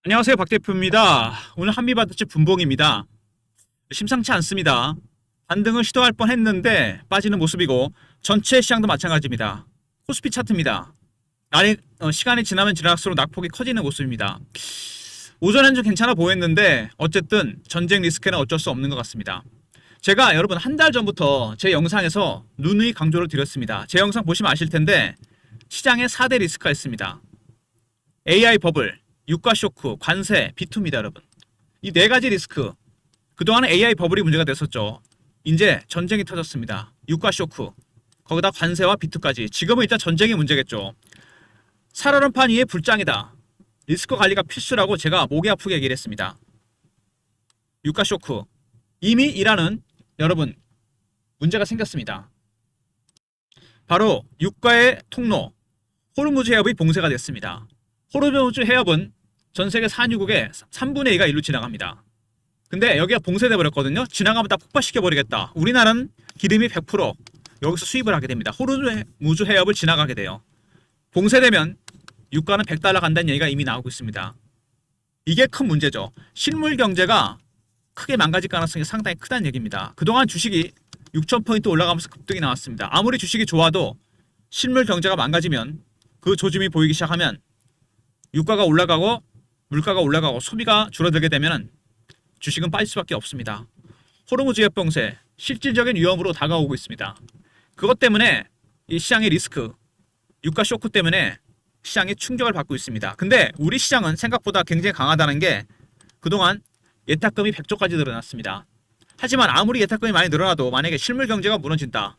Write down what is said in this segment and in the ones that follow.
안녕하세요, 박 대표입니다. 오늘 한미반도체 분봉입니다. 심상치 않습니다. 반등을 시도할 뻔했는데 빠지는 모습이고 전체 시장도 마찬가지입니다. 코스피 차트입니다. 시간이 지나면 지날수록 낙폭이 커지는 모습입니다. 오전엔 좀 괜찮아 보였는데 어쨌든 전쟁 리스크는 어쩔 수 없는 것 같습니다. 제가 여러분 한 달 전부터 제 영상에서 누누이 강조를 드렸습니다. 제 영상 보시면 아실 텐데 시장에 4대 리스크가 있습니다. AI 버블, 유가 쇼크, 관세, B2입니다, 여러분. 이 네 가지 리스크. 그동안은 AI 버블이 문제가 됐었죠. 이제 전쟁이 터졌습니다. 유가 쇼크, 거기다 관세와 B2까지. 지금은 일단 전쟁이 문제겠죠. 살얼음판 위에 불장이다. 리스크 관리가 필수라고 제가 목이 아프게 얘기를 했습니다. 유가 쇼크. 이미 이란은 여러분 문제가 생겼습니다. 바로 유가의 통로 호르무즈 해협이 봉쇄가 됐습니다. 호르무즈 해협은 전 세계 산유국의 3분의 2가 일로 지나갑니다. 근데 여기가 봉쇄돼 버렸거든요. 지나가면 다 폭파시켜 버리겠다. 우리나라는 기름이 100% 여기서 수입을 하게 됩니다. 호르무즈 해협을 지나가게 돼요. 봉쇄되면 유가는 100달러 간다는 얘기가 이미 나오고 있습니다. 이게 큰 문제죠. 실물 경제가 크게 망가질 가능성이 상당히 크다는 얘기입니다. 그동안 주식이 6,000포인트 올라가면서 급등이 나왔습니다. 아무리 주식이 좋아도 실물 경제가 망가지면 그 조짐이 보이기 시작하면 유가가 올라가고 물가가 올라가고 소비가 줄어들게 되면 주식은 빠질 수밖에 없습니다. 호르무즈 해협 봉쇄 실질적인 위험으로 다가오고 있습니다. 그것 때문에 이 시장의 리스크, 유가 쇼크 때문에 시장이 충격을 받고 있습니다. 근데 우리 시장은 생각보다 굉장히 강하다는 게 그동안 예탁금이 100조까지 늘어났습니다. 하지만 아무리 예탁금이 많이 늘어나도 만약에 실물 경제가 무너진다.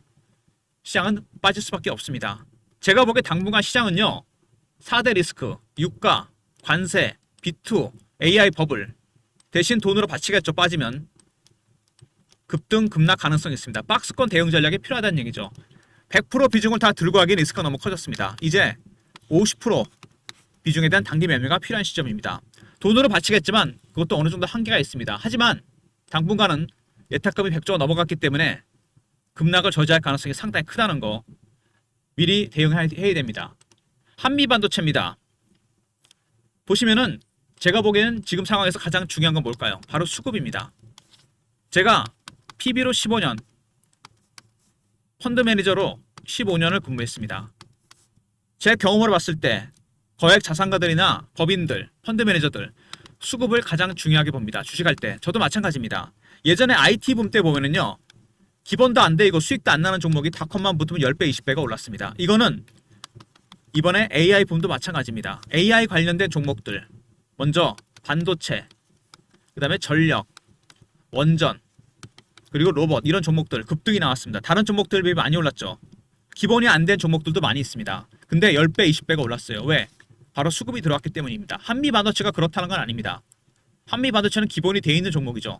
시장은 빠질 수밖에 없습니다. 제가 보기에 당분간 시장은요. 4대 리스크, 유가, 관세, B2, AI 버블 대신 돈으로 받치겠죠. 빠지면 급등, 급락 가능성이 있습니다. 박스권 대응 전략이 필요하다는 얘기죠. 100% 비중을 다 들고 가기엔 리스크가 너무 커졌습니다. 이제 50% 비중에 대한 단기 매매가 필요한 시점입니다. 돈으로 받치겠지만 그것도 어느 정도 한계가 있습니다. 하지만 당분간은 예탁금이 100조가 넘어갔기 때문에 급락을 저지할 가능성이 상당히 크다는 거 미리 대응해야 됩니다. 한미반도체입니다. 보시면은 제가 보기에는 지금 상황에서 가장 중요한 건 뭘까요? 바로 수급입니다. 제가 PB로 15년, 펀드 매니저로 15년을 근무했습니다. 제 경험으로 봤을 때 거액 자산가들이나 법인들, 펀드 매니저들 수급을 가장 중요하게 봅니다. 주식할 때. 저도 마찬가지입니다. 예전에 IT 붐 때 보면은요. 기본도 안 돼 이거 수익도 안 나는 종목이 닷컴만 붙으면 10배, 20배가 올랐습니다. 이거는 이번에 AI 붐도 마찬가지입니다. AI 관련된 종목들. 먼저 반도체, 그 다음에 전력, 원전, 그리고 로봇 이런 종목들 급등이 나왔습니다. 다른 종목들 비해 많이 올랐죠. 기본이 안 된 종목들도 많이 있습니다. 근데 10배, 20배가 올랐어요. 왜? 바로 수급이 들어왔기 때문입니다. 한미반도체가 그렇다는 건 아닙니다. 한미반도체는 기본이 돼 있는 종목이죠.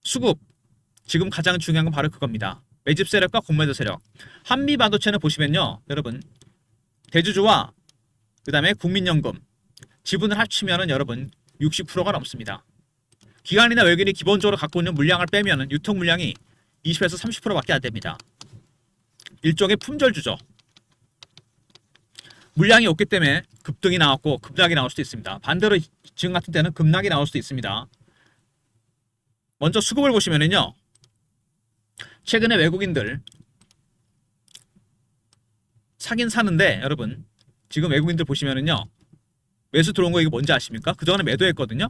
수급, 지금 가장 중요한 건 바로 그겁니다. 매집 세력과 공매도 세력. 한미반도체는 보시면요. 여러분 대주주와 그 다음에 국민연금 지분을 합치면은 여러분 60%가 넘습니다. 기관이나 외국인이 기본적으로 갖고 있는 물량을 빼면은 유통 물량이 20에서 30%밖에 안 됩니다. 일종의 품절주죠. 물량이 없기 때문에 급등이 나왔고 급락이 나올 수도 있습니다. 반대로 지금 같은 때는 급락이 나올 수도 있습니다. 먼저 수급을 보시면은요. 최근에 외국인들 사긴 사는데 여러분 지금 외국인들 보시면은요. 매수 들어온 거 이거 뭔지 아십니까? 그동안에 매도했거든요.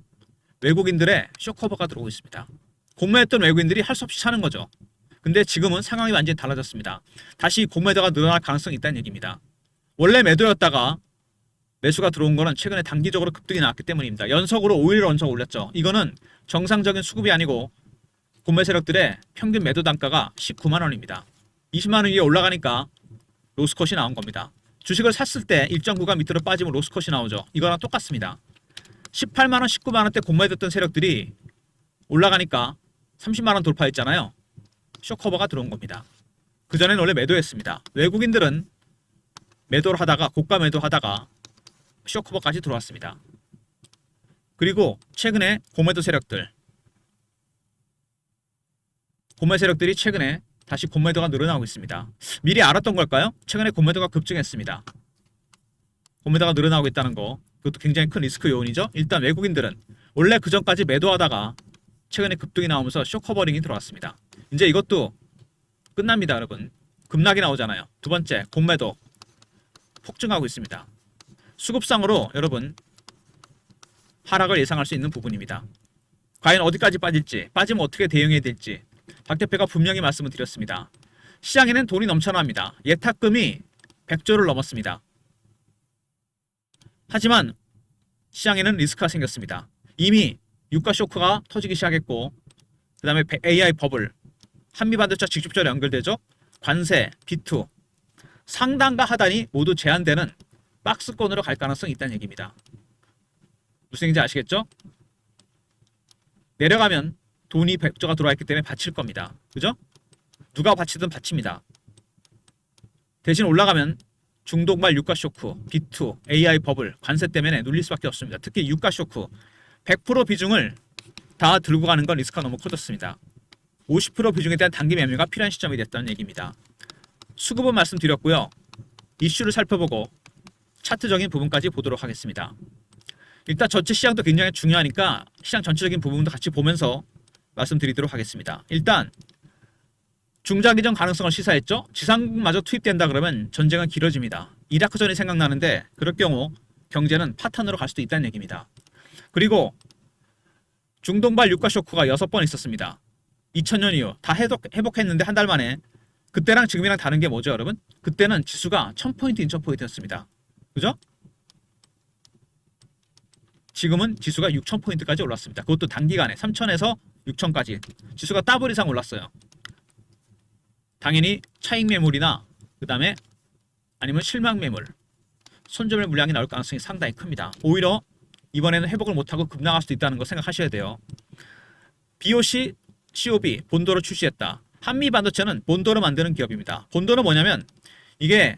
외국인들의 쇼커버가 들어오고 있습니다. 공매했던 외국인들이 할 수 없이 사는 거죠. 근데 지금은 상황이 완전히 달라졌습니다. 다시 공매도가 늘어날 가능성이 있다는 얘기입니다. 원래 매도였다가 매수가 들어온 거는 최근에 단기적으로 급등이 나왔기 때문입니다. 연속으로 5일 연속 올렸죠. 이거는 정상적인 수급이 아니고 공매 세력들의 평균 매도 단가가 19만 원입니다. 20만 원 위에 올라가니까 로스컷이 나온 겁니다. 주식을 샀을 때 일정 구간 밑으로 빠지면 로스컷이 나오죠. 이거랑 똑같습니다. 18만 원, 19만 원대 공매됐던 세력들이 올라가니까 30만 원 돌파했잖아요. 쇼커버가 들어온 겁니다. 그전에는 원래 매도했습니다. 외국인들은 매도를 하다가 고가 매도하다가 쇼커버까지 들어왔습니다. 그리고 최근에 공매도 세력들 공매 세력들이 최근에 다시 공매도가 늘어나고 있습니다. 미리 알았던 걸까요? 최근에 공매도가 급증했습니다. 공매도가 늘어나고 있다는 거 그것도 굉장히 큰 리스크 요인이죠. 일단 외국인들은 원래 그 전까지 매도하다가 최근에 급등이 나오면서 쇼커버링이 들어왔습니다. 이제 이것도 끝납니다, 여러분. 급락이 나오잖아요. 두 번째, 공매도 폭증하고 있습니다. 수급상으로 여러분 하락을 예상할 수 있는 부분입니다. 과연 어디까지 빠질지, 빠지면 어떻게 대응해야 될지 박 대표가 분명히 말씀을 드렸습니다. 시장에는 돈이 넘쳐납니다. 예탁금이 100조를 넘었습니다. 하지만 시장에는 리스크가 생겼습니다. 이미 유가 쇼크가 터지기 시작했고, 그 다음에 AI 버블, 한미반도체와 직접적으로 연결되죠. 관세, 비투, 상단과 하단이 모두 제한되는 박스권으로 갈 가능성이 있다는 얘기입니다. 무슨 얘기인지 아시겠죠? 내려가면 돈이 100조가 들어와 있기 때문에 받칠 겁니다. 그죠? 누가 받치든 받칩니다. 대신 올라가면 중동발 유가 쇼크, 비투, AI 버블, 관세 때문에 눌릴 수밖에 없습니다. 특히 유가 쇼크 100% 비중을 다 들고 가는 건 리스크가 너무 커졌습니다. 50% 비중에 대한 단기 매매가 필요한 시점이 됐다는 얘기입니다. 수급은 말씀드렸고요. 이슈를 살펴보고 차트적인 부분까지 보도록 하겠습니다. 일단 전체 시장도 굉장히 중요하니까 시장 전체적인 부분도 같이 보면서 말씀드리도록 하겠습니다. 일단 중장기전 가능성을 시사했죠. 지상국마저 투입된다 그러면 전쟁은 길어집니다. 이라크전이 생각나는데 그럴 경우 경제는 파탄으로 갈 수도 있다는 얘기입니다. 그리고 중동발 유가 쇼크가 6번 있었습니다. 2000년 이후 다 회복했는데 한 달 만에. 그때랑 지금이랑 다른 게 뭐죠, 여러분? 그때는 지수가 1000포인트, 2000포인트였습니다. 그죠? 지금은 지수가 6000포인트까지 올랐습니다. 그것도 단기간에 3000에서 6000까지 지수가 더블 이상 올랐어요. 당연히 차익 매물이나 그 다음에 아니면 실망 매물, 손절매 물량이 나올 가능성이 상당히 큽니다. 오히려 이번에는 회복을 못하고 급락할 수도 있다는 거 생각하셔야 돼요. BOC, COB 본도로 출시했다. 한미반도체는 본도로 만드는 기업입니다. 본도는 뭐냐면 이게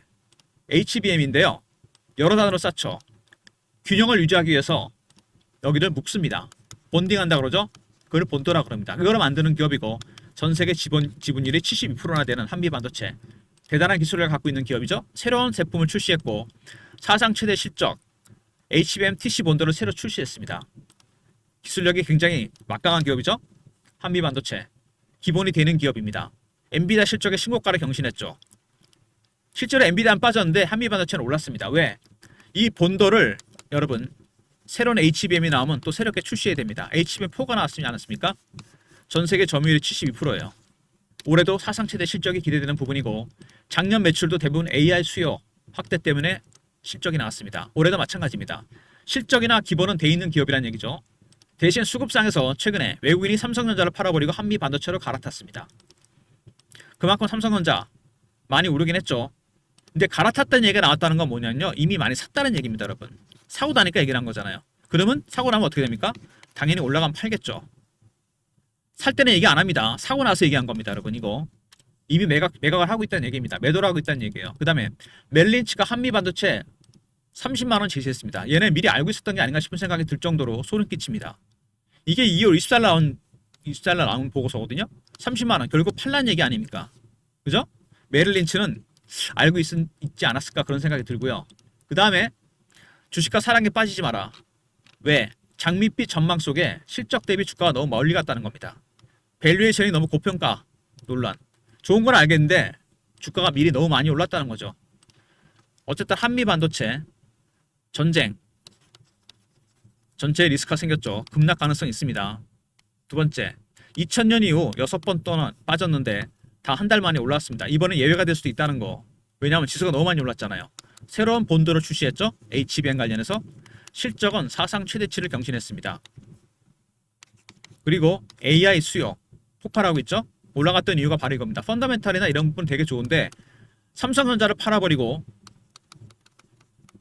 HBM인데요. 여러 단으로 쌓죠. 균형을 유지하기 위해서 여기를 묶습니다. 본딩한다 그러죠. 그걸 본도라 그럽니다. 그거를 만드는 기업이고 전 세계 지분율이 72%나 되는 한미반도체. 대단한 기술을 갖고 있는 기업이죠. 새로운 제품을 출시했고 사상 최대 실적 HBM TC 본도를 새로 출시했습니다. 기술력이 굉장히 막강한 기업이죠. 한미반도체. 기본이 되는 기업입니다. 엔비디아 실적의 신고가를 경신했죠. 실제로 엔비디아는 빠졌는데 한미반도체는 올랐습니다. 왜? 이 본도를 여러분 새로운 HBM이 나오면 또 새롭게 출시해야 됩니다. HBM4가 나왔지 않았습니까? 전 세계 점유율이 72%예요. 올해도 사상 최대 실적이 기대되는 부분이고 작년 매출도 대부분 AI 수요 확대 때문에 실적이 나왔습니다. 올해도 마찬가지입니다. 실적이나 기본은 돼 있는 기업이라는 얘기죠. 대신 수급상에서 최근에 외국인이 삼성전자를 팔아버리고 한미반도체로 갈아탔습니다. 그만큼 삼성전자 많이 오르긴 했죠. 근데 갈아탔다는 얘기가 나왔다는 건 뭐냐면요. 이미 많이 샀다는 얘기입니다, 여러분. 사고 나니까 얘기를 한 거잖아요. 그러면 사고 나면 어떻게 됩니까? 당연히 올라가면 팔겠죠. 살 때는 얘기 안 합니다. 사고 나서 얘기한 겁니다, 여러분. 이거 이미 매각을 하고 있다는 얘기입니다. 매도를 하고 있다는 얘기예요. 그 다음에 멜린치가 한미반도체 30만 원 제시했습니다. 얘네 미리 알고 있었던 게 아닌가 싶은 생각이 들 정도로 소름 끼칩니다. 이게 2월 24일 나온 보고서거든요. 30만 원 결국 팔란 얘기 아닙니까? 그죠? 메릴린치는 알고 있지 않았을까 그런 생각이 들고요. 그 다음에 주식가 사랑에 빠지지 마라. 왜? 장밋빛 전망 속에 실적 대비 주가가 너무 멀리 갔다는 겁니다. 밸류에이션이 너무 고평가 논란. 좋은 건 알겠는데 주가가 미리 너무 많이 올랐다는 거죠. 어쨌든 한미반도체 전쟁 전체에 리스크가 생겼죠. 급락 가능성이 있습니다. 두 번째, 2000년 이후 6번 동안 빠졌는데 다 한 달 만에 올랐습니다. 이번엔 예외가 될 수도 있다는 거. 왜냐하면 지수가 너무 많이 올랐잖아요. 새로운 본도를 출시했죠. HBM 관련해서 실적은 사상 최대치를 경신했습니다. 그리고 AI 수요 폭발하고 있죠. 올라갔던 이유가 바로 이겁니다. 펀더멘탈이나 이런 부분 되게 좋은데 삼성전자를 팔아버리고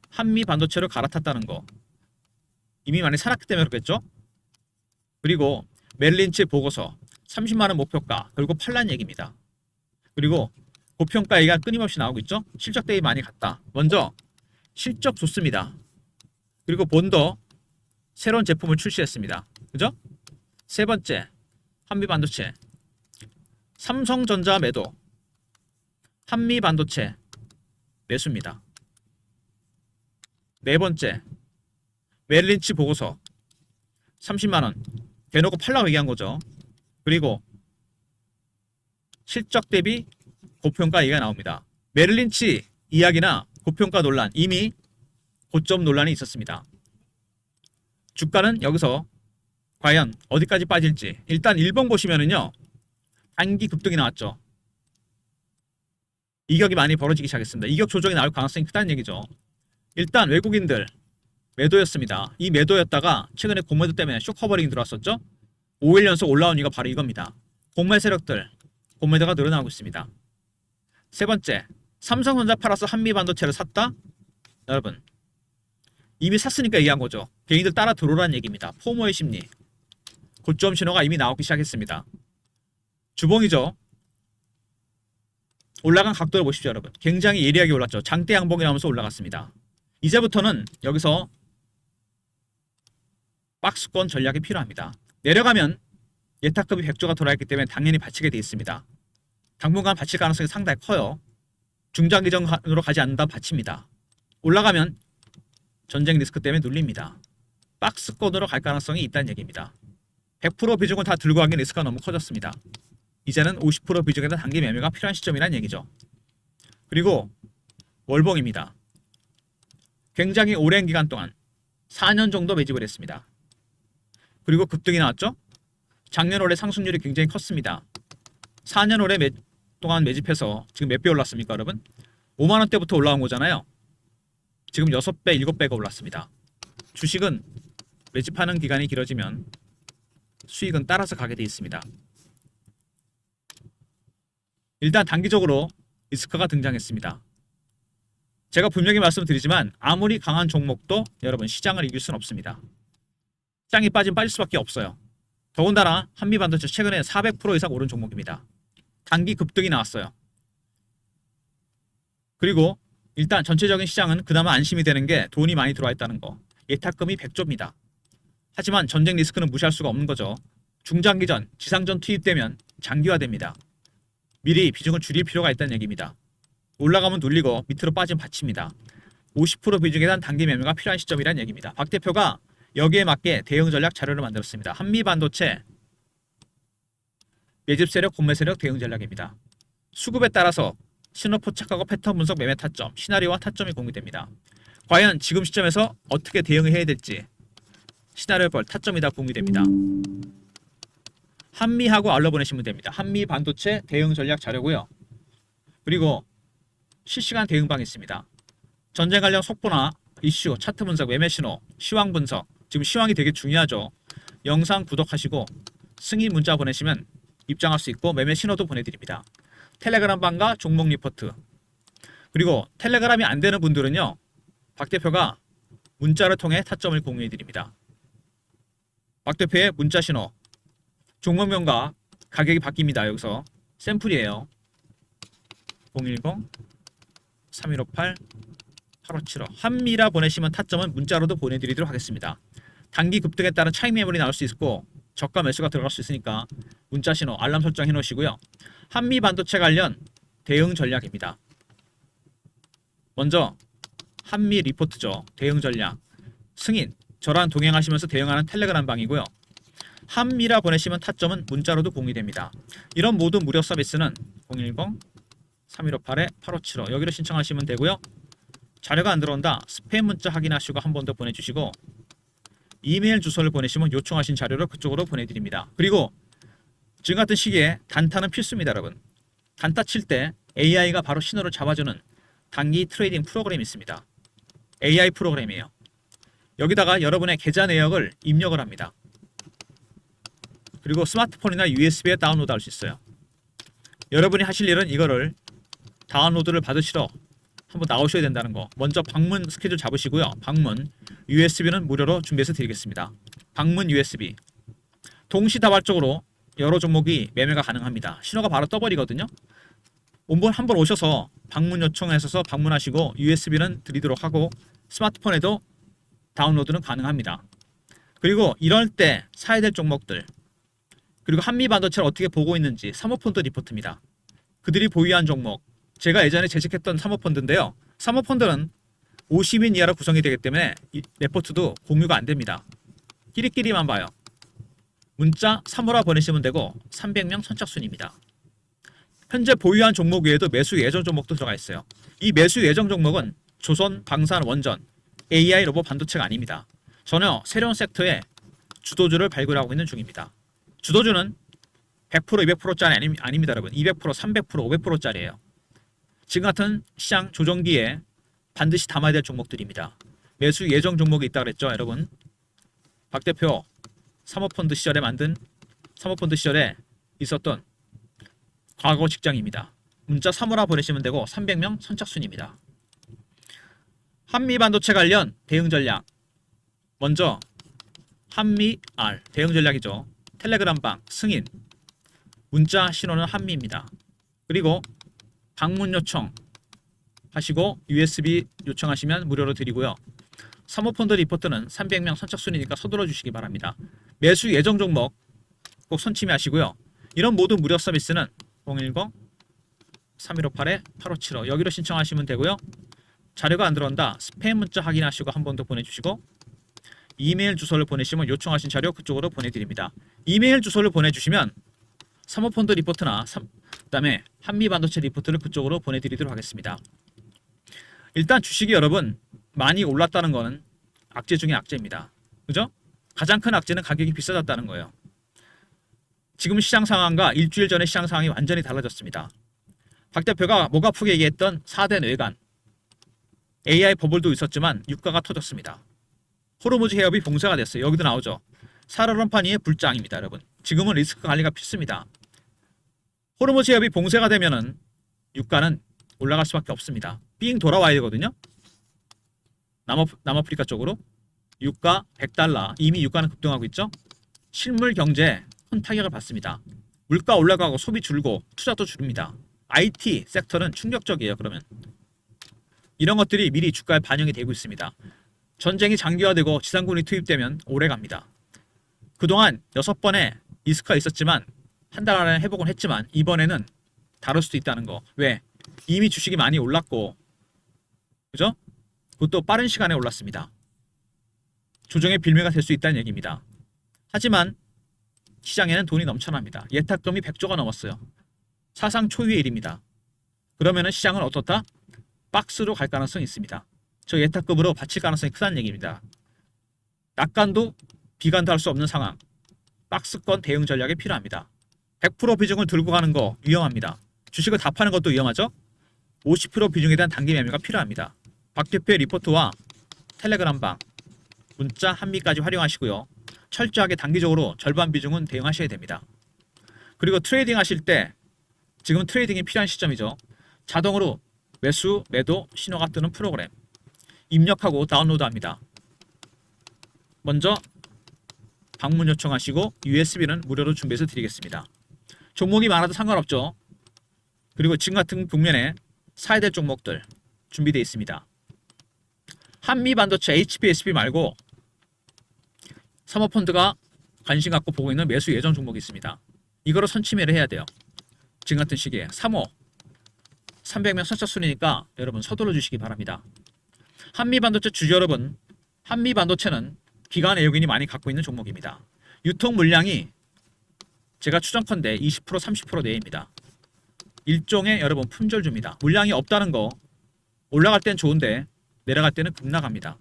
한미 반도체를 갈아탔다는 거. 이미 많이 살았기 때문에 그렇겠죠. 그리고 멜린치 보고서 30만원 목표가 결국 팔란 얘기입니다. 그리고 고평가 얘기가 끊임없이 나오고 있죠. 실적 대비 많이 갔다. 먼저 실적 좋습니다. 그리고 본더 새로운 제품을 출시했습니다. 그죠? 세 번째, 한미반도체 삼성전자 매도, 한미반도체 매수입니다. 네 번째, 메릴린치 보고서 30만원 대놓고 팔라고 얘기한 거죠. 그리고 실적 대비 고평가 얘기가 나옵니다. 메릴린치 이야기나 고평가 논란, 이미 고점 논란이 있었습니다. 주가는 여기서 과연 어디까지 빠질지. 일단 1번 보시면은요, 단기 급등이 나왔죠. 이격이 많이 벌어지기 시작했습니다. 이격 조정이 나올 가능성이 크다는 얘기죠. 일단 외국인들 매도였습니다. 이 매도였다가 최근에 공매도 때문에 쇼커버링 들어왔었죠. 5일 연속 올라온 이유가 바로 이겁니다. 공매 세력들 공매도가 늘어나고 있습니다. 세 번째, 삼성전자 팔아서 한미반도체를 샀다? 여러분, 이미 샀으니까 얘기한 거죠. 개인들 따라 들어오라는 얘기입니다. 포모의 심리. 고점 신호가 이미 나오기 시작했습니다. 주봉이죠. 올라간 각도를 보십시오, 여러분. 굉장히 예리하게 올랐죠. 장대 양봉이 나오면서 올라갔습니다. 이제부터는 여기서 박스권 전략이 필요합니다. 내려가면 예탁급이 100조가 돌아있기 때문에 당연히 받치게 돼 있습니다. 당분간 받칠 가능성이 상당히 커요. 중장기전으로 가지 않는다 받칩니다. 올라가면 전쟁 리스크 때문에 눌립니다. 박스권으로 갈 가능성이 있다는 얘기입니다. 100% 비중을 다 들고 가기엔 리스크가 너무 커졌습니다. 이제는 50% 비중에 대한 단기 매매가 필요한 시점이라는 얘기죠. 그리고 월봉입니다. 굉장히 오랜 기간 동안 4년 정도 매집을 했습니다. 그리고 급등이 나왔죠. 작년 올해 상승률이 굉장히 컸습니다. 4년 올해 동안 매집해서 지금 몇 배 올랐습니까, 여러분? 5만원대부터 올라온 거잖아요. 지금 6배, 7배가 올랐습니다. 주식은 매집하는 기간이 길어지면 수익은 따라서 가게 돼 있습니다. 일단 단기적으로 리스크가 등장했습니다. 제가 분명히 말씀드리지만 아무리 강한 종목도 여러분 시장을 이길 수는 없습니다. 시장이 빠질 수밖에 없어요. 더군다나 한미반도체 최근에 400% 이상 오른 종목입니다. 단기 급등이 나왔어요. 그리고 일단 전체적인 시장은 그나마 안심이 되는 게 돈이 많이 들어와 있다는 거. 예탁금이 100조입니다. 하지만 전쟁 리스크는 무시할 수가 없는 거죠. 중장기전, 지상전 투입되면 장기화됩니다. 미리 비중을 줄일 필요가 있다는 얘기입니다. 올라가면 눌리고 밑으로 빠지면 받칩니다. 50% 비중에 대한 단기 매매가 필요한 시점이라는 얘기입니다. 박 대표가 여기에 맞게 대응 전략 자료를 만들었습니다. 한미반도체 매집 세력, 공매 세력 대응 전략입니다. 수급에 따라서 신호 포착하고 패턴 분석, 매매 타점, 시나리오와 타점이 공유됩니다. 과연 지금 시점에서 어떻게 대응을 해야 될지 시나리오별 타점이 다 공유됩니다. 한미하고 알러 보내시면 됩니다. 한미 반도체 대응 전략 자료고요. 그리고 실시간 대응방이 있습니다. 전쟁 관련 속보나 이슈, 차트 분석, 매매 신호, 시황 분석. 지금 시황이 되게 중요하죠. 영상 구독하시고 승인 문자 보내시면 입장할 수 있고 매매 신호도 보내드립니다. 텔레그램 방과 종목 리포트. 그리고 텔레그램이 안 되는 분들은요, 박 대표가 문자를 통해 타점을 공유해 드립니다. 박 대표의 문자 신호, 종목명과 가격이 바뀝니다. 여기서 샘플이에요. 010-3158-8575 한미라 보내시면 타점은 문자로도 보내드리도록 하겠습니다. 단기 급등에 따른 차익 매물이 나올 수 있고 저가 매수가 들어갈 수 있으니까 문자 신호, 알람 설정 해놓으시고요. 한미 반도체 관련 대응 전략입니다. 먼저 한미 리포트죠. 대응 전략. 승인, 저랑 동행하시면서 대응하는 텔레그램 방이고요. 한미라 보내시면 타점은 문자로도 공유됩니다. 이런 모든 무료 서비스는 010-3158-8575 여기로 신청하시면 되고요. 자료가 안 들어온다. 스팸 문자 확인하시고 한 번 더 보내주시고 이메일 주소를 보내시면 요청하신 자료를 그쪽으로 보내드립니다. 그리고 지금 같은 시기에 단타는 필수입니다, 여러분. 단타 칠 때 AI가 바로 신호를 잡아주는 단기 트레이딩 프로그램이 있습니다. AI 프로그램이에요. 여기다가 여러분의 계좌 내역을 입력을 합니다. 그리고 스마트폰이나 USB에 다운로드 할 수 있어요. 여러분이 하실 일은 이거를 다운로드를 받으시러 한번 나오셔야 된다는 거. 먼저 방문 스케줄 잡으시고요. 방문 USB는 무료로 준비해서 드리겠습니다. 방문 USB 동시다발적으로 여러 종목이 매매가 가능합니다. 신호가 바로 떠버리거든요. 한번 오셔서 방문 요청하셔서 방문하시고 USB는 드리도록 하고 스마트폰에도 다운로드는 가능합니다. 그리고 이럴 때 사야 될 종목들, 그리고 한미반도체를 어떻게 보고 있는지 사모펀드 리포트입니다. 그들이 보유한 종목, 제가 예전에 재직했던 사모펀드인데요. 사모펀드는 50인 이하로 구성이 되기 때문에 이 레포트도 공유가 안 됩니다. 끼리끼리만 봐요. 문자 3호라 보내시면 되고 300명 선착순입니다. 현재 보유한 종목 외에도 매수 예정 종목도 들어가 있어요. 이 매수 예정 종목은 조선, 방산, 원전, AI 로봇 반도체가 아닙니다. 전혀 새로운 섹터에 주도주를 발굴하고 있는 중입니다. 주도주는 100%, 200%짜리 아닙니다, 여러분. 200%, 300%, 500%짜리예요. 지금 같은 시장 조정기에 반드시 담아야 될 종목들입니다. 매수 예정 종목이 있다고 그랬죠, 여러분. 박 대표 사모펀드 시절에 있었던 과거 직장입니다. 문자 3호라 보내시면 되고 300명 선착순입니다. 한미반도체 관련 대응 전략. 먼저 한미R 대응 전략이죠. 텔레그램방 승인. 문자 신호는 한미입니다. 그리고 방문 요청 하시고 USB 요청하시면 무료로 드리고요. 사모펀드 리포트는 300명 선착순이니까 서둘러 주시기 바랍니다. 매수 예정 종목 꼭 선침해하시고요. 이런 모든 무료 서비스는 010-3158-8575 여기로 신청하시면 되고요. 자료가 안 들어온다. 스팸 문자 확인하시고 한 번 더 보내주시고 이메일 주소를 보내시면 요청하신 자료 그쪽으로 보내드립니다. 이메일 주소를 보내주시면 사모펀드 리포트나 그다음에 한미반도체 리포트를 그쪽으로 보내드리도록 하겠습니다. 일단 주식이 여러분 많이 올랐다는 거는 악재 중에 악재입니다. 그죠? 가장 큰 악재는 가격이 비싸졌다는 거예요. 지금 시장 상황과 일주일 전의 시장 상황이 완전히 달라졌습니다. 박 대표가 목 아프게 얘기했던 4대 뇌관 AI 버블도 있었지만 유가가 터졌습니다. 호르무즈 해협이 봉쇄가 됐어요. 여기도 나오죠. 사르럼파니의 불장입니다, 여러분. 지금은 리스크 관리가 필수입니다. 호르무즈 해협이 봉쇄가 되면은 유가는 올라갈 수밖에 없습니다. 삥 돌아와야 되거든요. 남아프리카 쪽으로 유가 $100 이미 유가는 급등하고 있죠. 실물 경제에 큰 타격을 받습니다. 물가 올라가고 소비 줄고 투자도 줄입니다. IT 섹터는 충격적이에요. 그러면 이런 것들이 미리 주가에 반영이 되고 있습니다. 전쟁이 장기화되고 지상군이 투입되면 오래 갑니다. 그동안 6번의 리스크가 있었지만 한 달 안에 회복은 했지만 이번에는 다를 수도 있다는 거. 왜? 이미 주식이 많이 올랐고 그죠? 그것도 빠른 시간에 올랐습니다. 조정의 빌미가 될 수 있다는 얘기입니다. 하지만 시장에는 돈이 넘쳐납니다. 예탁금이 100조가 넘었어요. 사상 초유의 일입니다. 그러면은 시장은 어떻다? 박스로 갈 가능성이 있습니다. 저 예탁금으로 받칠 가능성이 크다는 얘기입니다. 낙관도 비관도 할 수 없는 상황. 박스권 대응 전략이 필요합니다. 100% 비중을 들고 가는 거 위험합니다. 주식을 다 파는 것도 위험하죠. 50% 비중에 대한 단기 매매가 필요합니다. 박 대표의 리포트와 텔레그램방, 문자 한미까지 활용하시고요. 철저하게 단기적으로 절반 비중은 대응하셔야 됩니다. 그리고 트레이딩 하실 때 지금 트레이딩이 필요한 시점이죠. 자동으로 매수, 매도 신호가 뜨는 프로그램 입력하고 다운로드합니다. 먼저 방문 요청하시고 USB는 무료로 준비해서 드리겠습니다. 종목이 많아도 상관없죠. 그리고 지금 같은 국면에 사야 될 종목들 준비되어 있습니다. 한미반도체 HPSP 말고 사모펀드가 관심 갖고 보고 있는 매수 예정 종목이 있습니다. 이거로 선침해를 해야 돼요. 지금 같은 시기에 3호 300명 선착순이니까 여러분 서둘러 주시기 바랍니다. 한미반도체 주주 여러분, 한미반도체는 기관 외국인이 많이 갖고 있는 종목입니다. 유통 물량이 제가 추정컨대 20% 30% 내외입니다. 일종의 여러분 품절주입니다. 물량이 없다는 거 올라갈 땐 좋은데 내려갈 때는 급락합니다.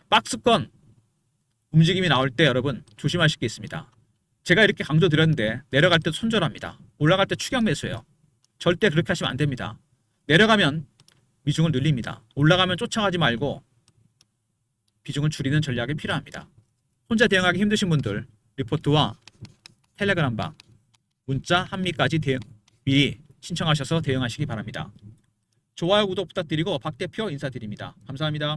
박스권 움직임이 나올 때 여러분 조심하실 게 있습니다. 제가 이렇게 강조드렸는데 내려갈 때 손절합니다. 올라갈 때 추격 매수예요. 절대 그렇게 하시면 안 됩니다. 내려가면 비중을 늘립니다. 올라가면 쫓아가지 말고 비중을 줄이는 전략이 필요합니다. 혼자 대응하기 힘드신 분들 리포트와 텔레그램방, 문자 한미까지 미리 신청하셔서 대응하시기 바랍니다. 좋아요, 구독 부탁드리고 박 대표 인사드립니다. 감사합니다.